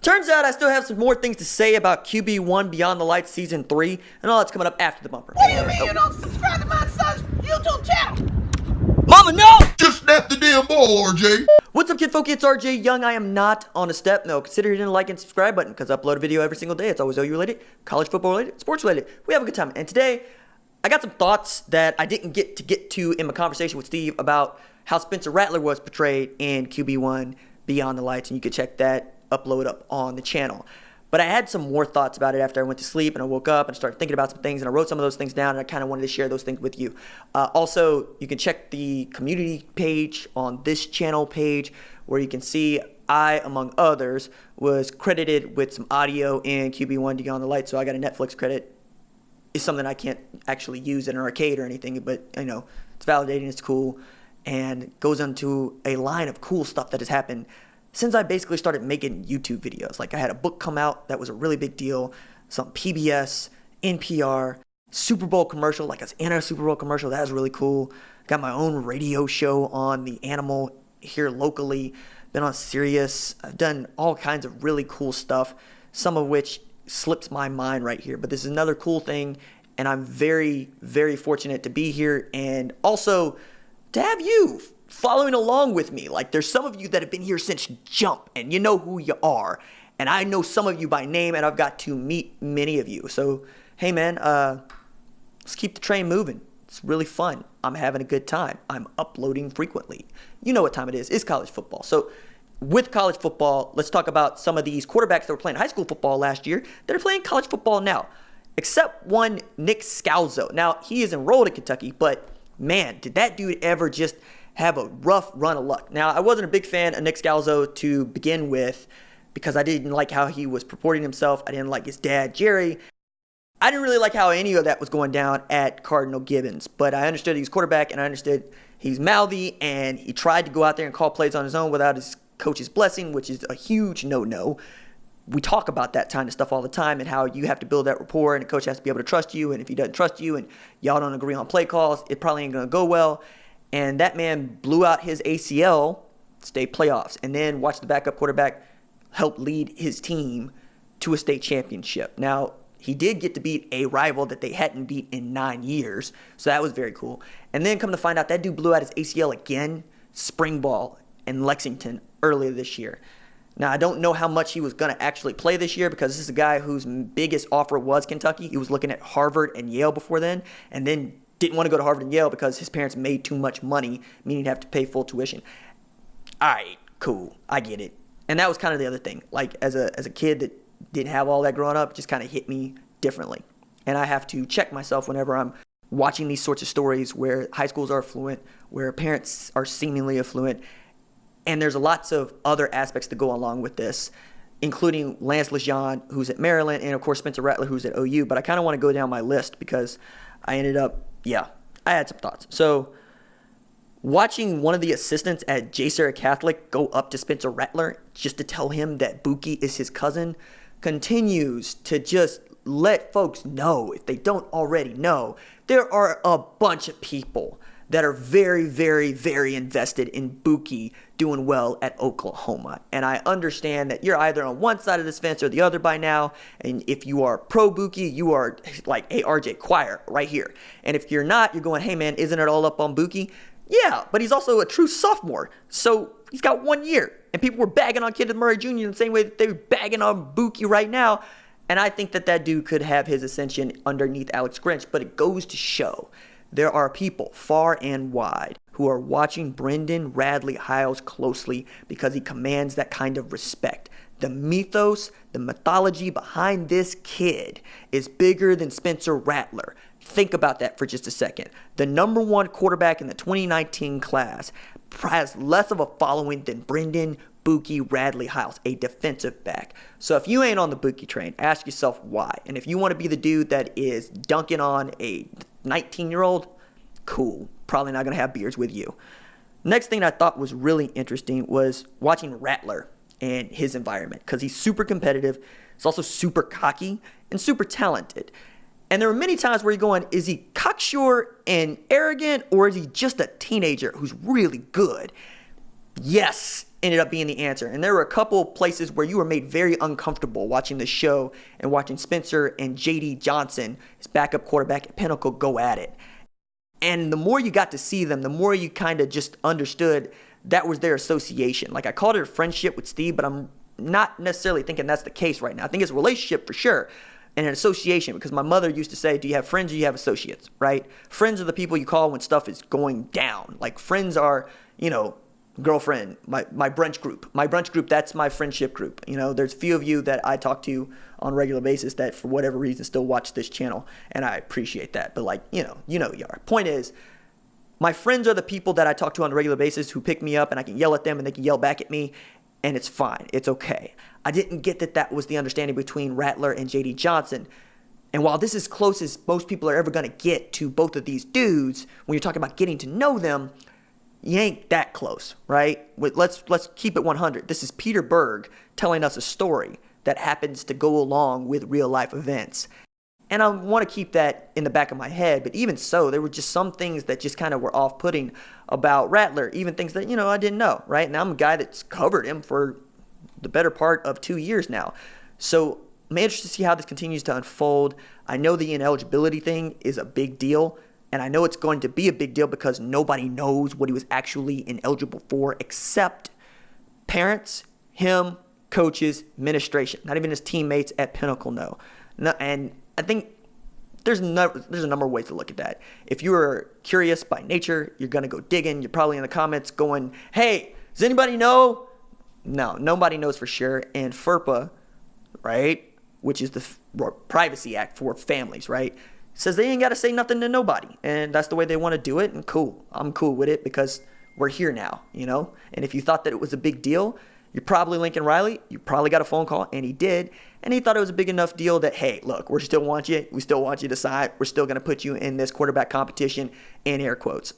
Turns out I still have some more things to say about QB1 Beyond the Lights Season 3, and all that's coming up after the bumper. What do you mean you don't subscribe to my son's YouTube channel? Mama, no! Just snap the damn ball, RJ. What's up, kid folk? It's RJ Young. I am not on a step. No, consider hitting the like and subscribe button because I upload a video every single day. It's always OU related, college football related, sports related. We have a good time. And today, I got some thoughts that I didn't get to in my conversation with Steve about how Spencer Rattler was portrayed in QB1 Beyond the Lights, and you can check that upload up on the channel. But I had some more thoughts about it after I went to sleep and I woke up and started thinking about some things, and I wrote some of those things down, and I kind of wanted to share those things with you. Also, you can check the community page on this channel page where you can see I, among others, was credited with some audio in QB1 Beyond the Lights, so I got a Netflix credit. It's something I can't actually use in an arcade or anything, but you know, it's validating, it's cool, and goes into a line of cool stuff that has happened since I basically started making YouTube videos. Like I had a book come out that was a really big deal, some PBS, NPR, Super Bowl commercial, like I was in a Super Bowl commercial, that was really cool. Got my own radio show on the Animal here locally, been on Sirius. I've done all kinds of really cool stuff, some of which slips my mind right here. But this is another cool thing, and I'm very, very fortunate to be here and also to have you following along with me. Like there's some of you that have been here since jump and you know who you are, and I know some of you by name, and I've got to meet many of you. So hey man, let's keep the train moving. It's really fun. I'm having a good time. I'm uploading frequently. You know what time it is. It's college football. So with college football, let's talk about some of these quarterbacks that were playing high school football last year that are playing college football now, except one, Nick Scalzo. Now he is enrolled in Kentucky, but man, did that dude ever just have a rough run of luck. Now, I wasn't a big fan of Nick Scalzo to begin with because I didn't like how he was purporting himself. I didn't like his dad, Jerry. I didn't really like how any of that was going down at Cardinal Gibbons, but I understood he was quarterback, and I understood he's mouthy, and he tried to go out there and call plays on his own without his coach's blessing, which is a huge no-no. We talk about that kind of stuff all the time and how you have to build that rapport, and the coach has to be able to trust you, and if he doesn't trust you and y'all don't agree on play calls, it probably ain't going to go well. And that man blew out his ACL, state playoffs, and then watched the backup quarterback help lead his team to a state championship. Now, he did get to beat a rival that they hadn't beat in 9 years, so that was very cool. And then come to find out that dude blew out his ACL again, spring ball in Lexington earlier this year. Now, I don't know how much he was going to actually play this year because this is a guy whose biggest offer was Kentucky. He was looking at Harvard and Yale before then, and then didn't want to go to Harvard and Yale because his parents made too much money, meaning he'd have to pay full tuition. All right, cool. I get it. And that was kind of the other thing. Like, as a kid that didn't have all that growing up, it just kind of hit me differently. And I have to check myself whenever I'm watching these sorts of stories where high schools are affluent, where parents are seemingly affluent, and there's lots of other aspects to go along with this, including Lance LeGendre, who's at Maryland, and of course Spencer Rattler, who's at OU. But I kind of want to go down my list because I ended up, I had some thoughts. So watching one of the assistants at J. Sarah Catholic go up to Spencer Rattler just to tell him that Buki is his cousin continues to just let folks know, if they don't already know, there are a bunch of people that are very, very, very invested in Buki doing well at Oklahoma. And I understand that you're either on one side of this fence or the other by now. And if you are pro Buki, you are like, hey, RJ, choir right here. And if you're not, you're going, hey, man, isn't it all up on Buki? Yeah, but he's also a true sophomore. So he's got 1 year. And people were bagging on Kenneth Murray Jr. in the same way that they're bagging on Buki right now. And I think that dude could have his ascension underneath Alex Grinch. But it goes to show there are people far and wide who are watching Brendon Radley-Hiles closely because he commands that kind of respect. The mythos, the mythology behind this kid is bigger than Spencer Rattler. Think about that for just a second. The number one quarterback in the 2019 class has less of a following than Brendon Buki Radley-Hiles, a defensive back. So if you ain't on the Buki train, ask yourself why. And if you want to be the dude that is dunking on a 19-year-old, cool. Probably not going to have beers with you. Next thing I thought was really interesting was watching Rattler and his environment because he's super competitive. He's also super cocky and super talented. And there were many times where you're going, is he cocksure and arrogant, or is he just a teenager who's really good? yes ended up being the answer. And there were a couple places where you were made very uncomfortable watching the show and watching Spencer and J.D. Johnson, his backup quarterback at Pinnacle, go at it. And the more you got to see them, the more you kind of just understood that was their association. Like, I called it a friendship with Steve, but I'm not necessarily thinking that's the case right now. I think it's a relationship for sure and an association, because my mother used to say, do you have friends or do you have associates, right? Friends are the people you call when stuff is going down. Like, friends are, girlfriend, my brunch group. My brunch group, that's my friendship group. There's a few of you that I talk to on a regular basis that for whatever reason still watch this channel, and I appreciate that. But you know you are. Point is, my friends are the people that I talk to on a regular basis who pick me up and I can yell at them and they can yell back at me, and it's fine. It's okay. I didn't get that was the understanding between Rattler and J.D. Johnson. And while this is close as most people are ever going to get to both of these dudes, when you're talking about getting to know them, you ain't that close, right? Let's keep it 100. This is Peter Berg telling us a story that happens to go along with real life events. And I want to keep that in the back of my head. But even so, there were just some things that just kind of were off-putting about Rattler, even things that, I didn't know, right? And I'm a guy that's covered him for the better part of 2 years now. So I'm interested to see how this continues to unfold. I know the ineligibility thing is a big deal. And I know it's going to be a big deal because nobody knows what he was actually ineligible for except parents, him, coaches, administration. Not even his teammates at Pinnacle know. And I think there's a number of ways to look at that. If you are curious by nature, you're going to go digging. You're probably in the comments going, hey, does anybody know? No, nobody knows for sure. And FERPA, right, which is the Privacy Act for families, right, says they ain't got to say nothing to nobody. And that's the way they want to do it. And cool. I'm cool with it because we're here now, And if you thought that it was a big deal, you're probably Lincoln Riley. You probably got a phone call, and he did. And he thought it was a big enough deal that, hey, look, we still want you. We still want you to sign. We're still going to put you in this quarterback competition, in air quotes.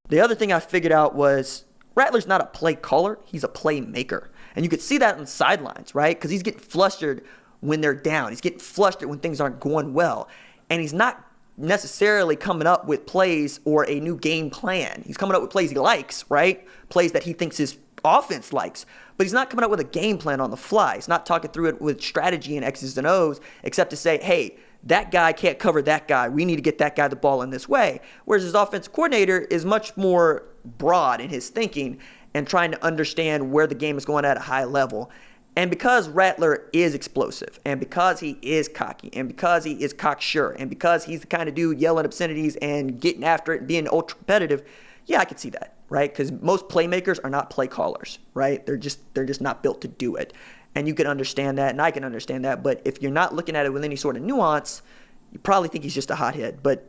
The other thing I figured out was Rattler's not a play caller. He's a playmaker. And you could see that on the sidelines, right? Because he's getting flustered when they're down. He's getting flustered when things aren't going well. And he's not necessarily coming up with plays or a new game plan. He's coming up with plays he likes, right? Plays that he thinks his offense likes. But he's not coming up with a game plan on the fly. He's not talking through it with strategy and X's and O's, except to say, hey, that guy can't cover that guy. We need to get that guy the ball in this way. Whereas his offensive coordinator is much more broad in his thinking and trying to understand where the game is going at a high level. And because Rattler is explosive, and because he is cocky, and because he is cocksure, and because he's the kind of dude yelling obscenities and getting after it and being ultra competitive, yeah, I could see that, right? Because most playmakers are not play callers, right? They're just not built to do it. And you can understand that, and I can understand that. But if you're not looking at it with any sort of nuance, you probably think he's just a hothead. But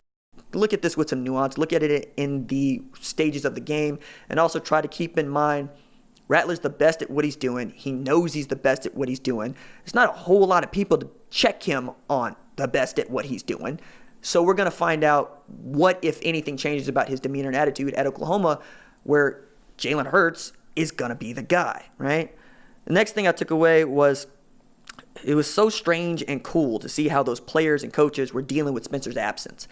look at this with some nuance. Look at it in the stages of the game, and also try to keep in mind Rattler's the best at what he's doing. He knows he's the best at what he's doing. There's not a whole lot of people to check him on the best at what he's doing. So we're going to find out what, if anything, changes about his demeanor and attitude at Oklahoma, where Jalen Hurts is going to be the guy, right? The next thing I took away was it was so strange and cool to see how those players and coaches were dealing with Spencer's absence.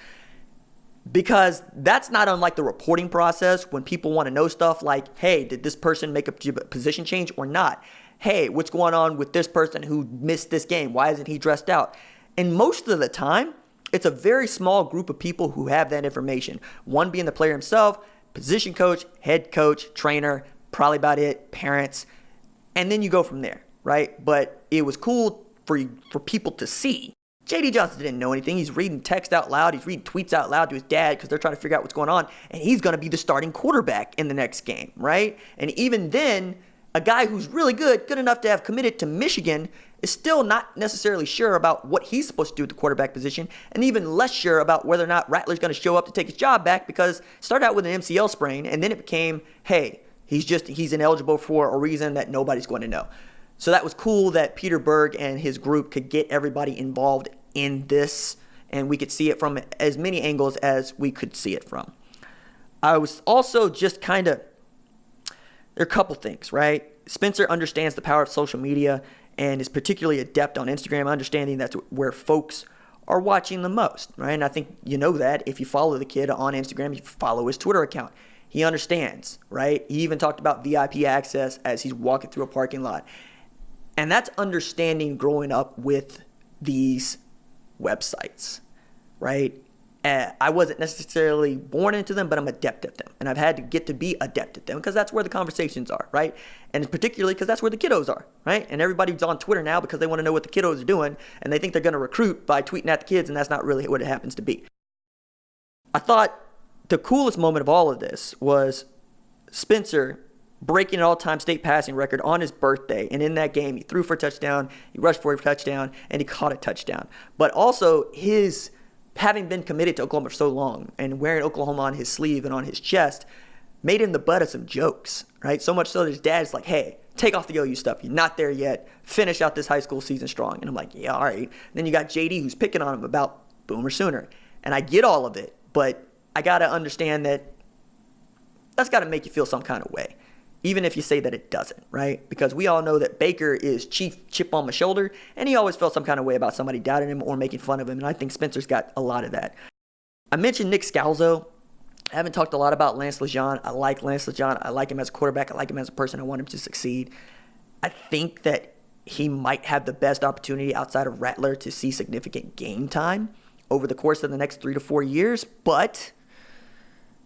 Because that's not unlike the reporting process when people want to know stuff like, hey, did this person make a position change or not? Hey, what's going on with this person who missed this game? Why isn't he dressed out? And most of the time, it's a very small group of people who have that information. One being the player himself, position coach, head coach, trainer, probably about it, parents. And then you go from there, right? But it was cool for people to see. J.D. Johnson didn't know anything. He's reading text out loud. He's reading tweets out loud to his dad because they're trying to figure out what's going on. And he's going to be the starting quarterback in the next game, right? And even then, a guy who's really good enough to have committed to Michigan, is still not necessarily sure about what he's supposed to do at the quarterback position, and even less sure about whether or not Rattler's going to show up to take his job back, because it started out with an MCL sprain, and then it became, hey, he's ineligible for a reason that nobody's going to know. So that was cool that Peter Berg and his group could get everybody involved in this, and we could see it from as many angles as we could see it from. I was also just there are a couple things, right? Spencer understands the power of social media and is particularly adept on Instagram, understanding that's where folks are watching the most, right? And I think you know that if you follow the kid on Instagram, you follow his Twitter account. He understands, right? He even talked about VIP access as he's walking through a parking lot. And that's understanding growing up with these websites, right? I wasn't necessarily born into them, but I'm adept at them. And I've had to get to be adept at them because that's where the conversations are, right? And particularly because that's where the kiddos are, right? And everybody's on Twitter now because they want to know what the kiddos are doing, and they think they're going to recruit by tweeting at the kids, and that's not really what it happens to be. I thought the coolest moment of all of this was Spencer breaking an all-time state passing record on his birthday. And in that game, he threw for a touchdown, he rushed for a touchdown, and he caught a touchdown. But also his having been committed to Oklahoma for so long and wearing Oklahoma on his sleeve and on his chest made him the butt of some jokes, right? So much so that his dad's like, hey, take off the OU stuff. You're not there yet. Finish out this high school season strong. And I'm like, yeah, all right. And then you got JD who's picking on him about Boomer Sooner. And I get all of it, but I got to understand that that's got to make you feel some kind of way, even if you say that it doesn't, right? Because we all know that Baker is chief chip on my shoulder, and he always felt some kind of way about somebody doubting him or making fun of him, and I think Spencer's got a lot of that. I mentioned Nick Scalzo. I haven't talked a lot about Lance LeGendre. I like Lance LeGendre. I like him as a quarterback. I like him as a person. I want him to succeed. I think that he might have the best opportunity outside of Rattler to see significant game time over the course of the next 3 to 4 years, but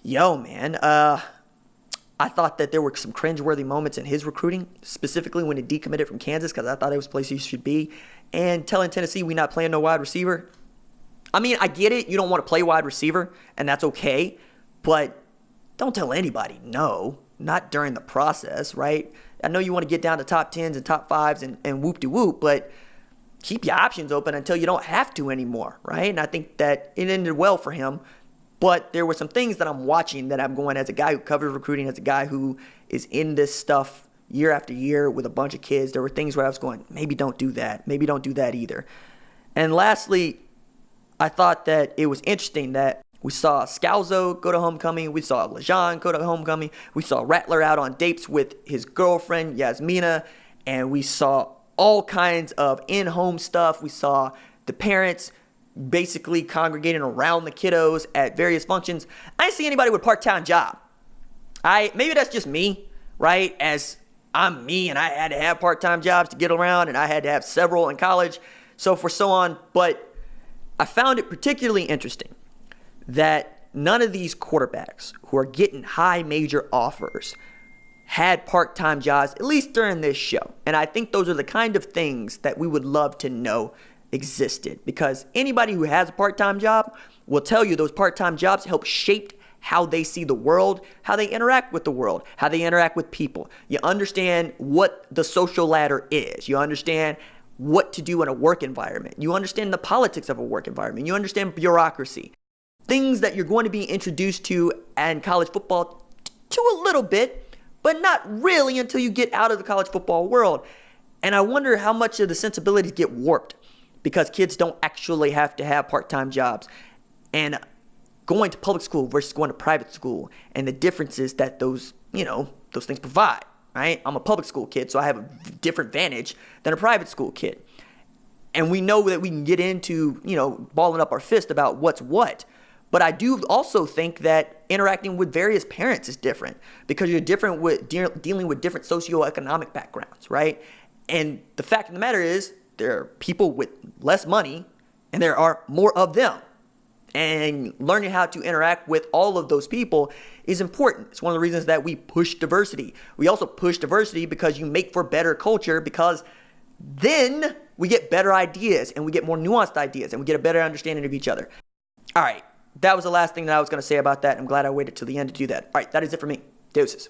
yo, man, I thought that there were some cringeworthy moments in his recruiting, specifically when he decommitted from Kansas because I thought it was a place he should be. And telling Tennessee we not playing no wide receiver. I mean, I get it. You don't want to play wide receiver, and that's okay. But don't tell anybody no, not during the process, right? I know you want to get down to top 10s and top 5s and whoop-de-whoop, but keep your options open until you don't have to anymore, right? And I think that it ended well for him. But there were some things that I'm watching that I'm going, as a guy who covers recruiting, as a guy who is in this stuff year after year with a bunch of kids, there were things where I was going, maybe don't do that. Maybe don't do that either. And lastly, I thought that it was interesting that we saw Scalzo go to homecoming. We saw LeGendre go to homecoming. We saw Rattler out on dates with his girlfriend, Yasmina. And we saw all kinds of in-home stuff. We saw the parents basically congregating around the kiddos at various functions. I didn't see anybody with a part-time job. Maybe that's just me, right? As I'm me and I had to have part-time jobs to get around, and I had to have several in college, so forth, so on. But I found it particularly interesting that none of these quarterbacks who are getting high major offers had part-time jobs, at least during this show. And I think those are the kind of things that we would love to know existed, because anybody who has a part-time job will tell you those part-time jobs help shape how they see the world, how they interact with the world, how they interact with people. You understand what the social ladder is. You understand what to do in a work environment. You understand the politics of a work environment. You understand bureaucracy. Things that you're going to be introduced to in college football to a little bit, but not really until you get out of the college football world. And I wonder how much of the sensibilities get warped because kids don't actually have to have part-time jobs. And going to public school versus going to private school and the differences that those things provide, right? I'm a public school kid, so I have a different advantage than a private school kid. And we know that we can get into, balling up our fist about what's what. But I do also think that interacting with various parents is different because you're different with dealing with different socioeconomic backgrounds, right? And the fact of the matter is, there are people with less money and there are more of them. And learning how to interact with all of those people is important. It's one of the reasons that we push diversity. We also push diversity because you make for better culture, because then we get better ideas and we get more nuanced ideas and we get a better understanding of each other. All right. That was the last thing that I was going to say about that. I'm glad I waited till the end to do that. All right. That is it for me. Deuces.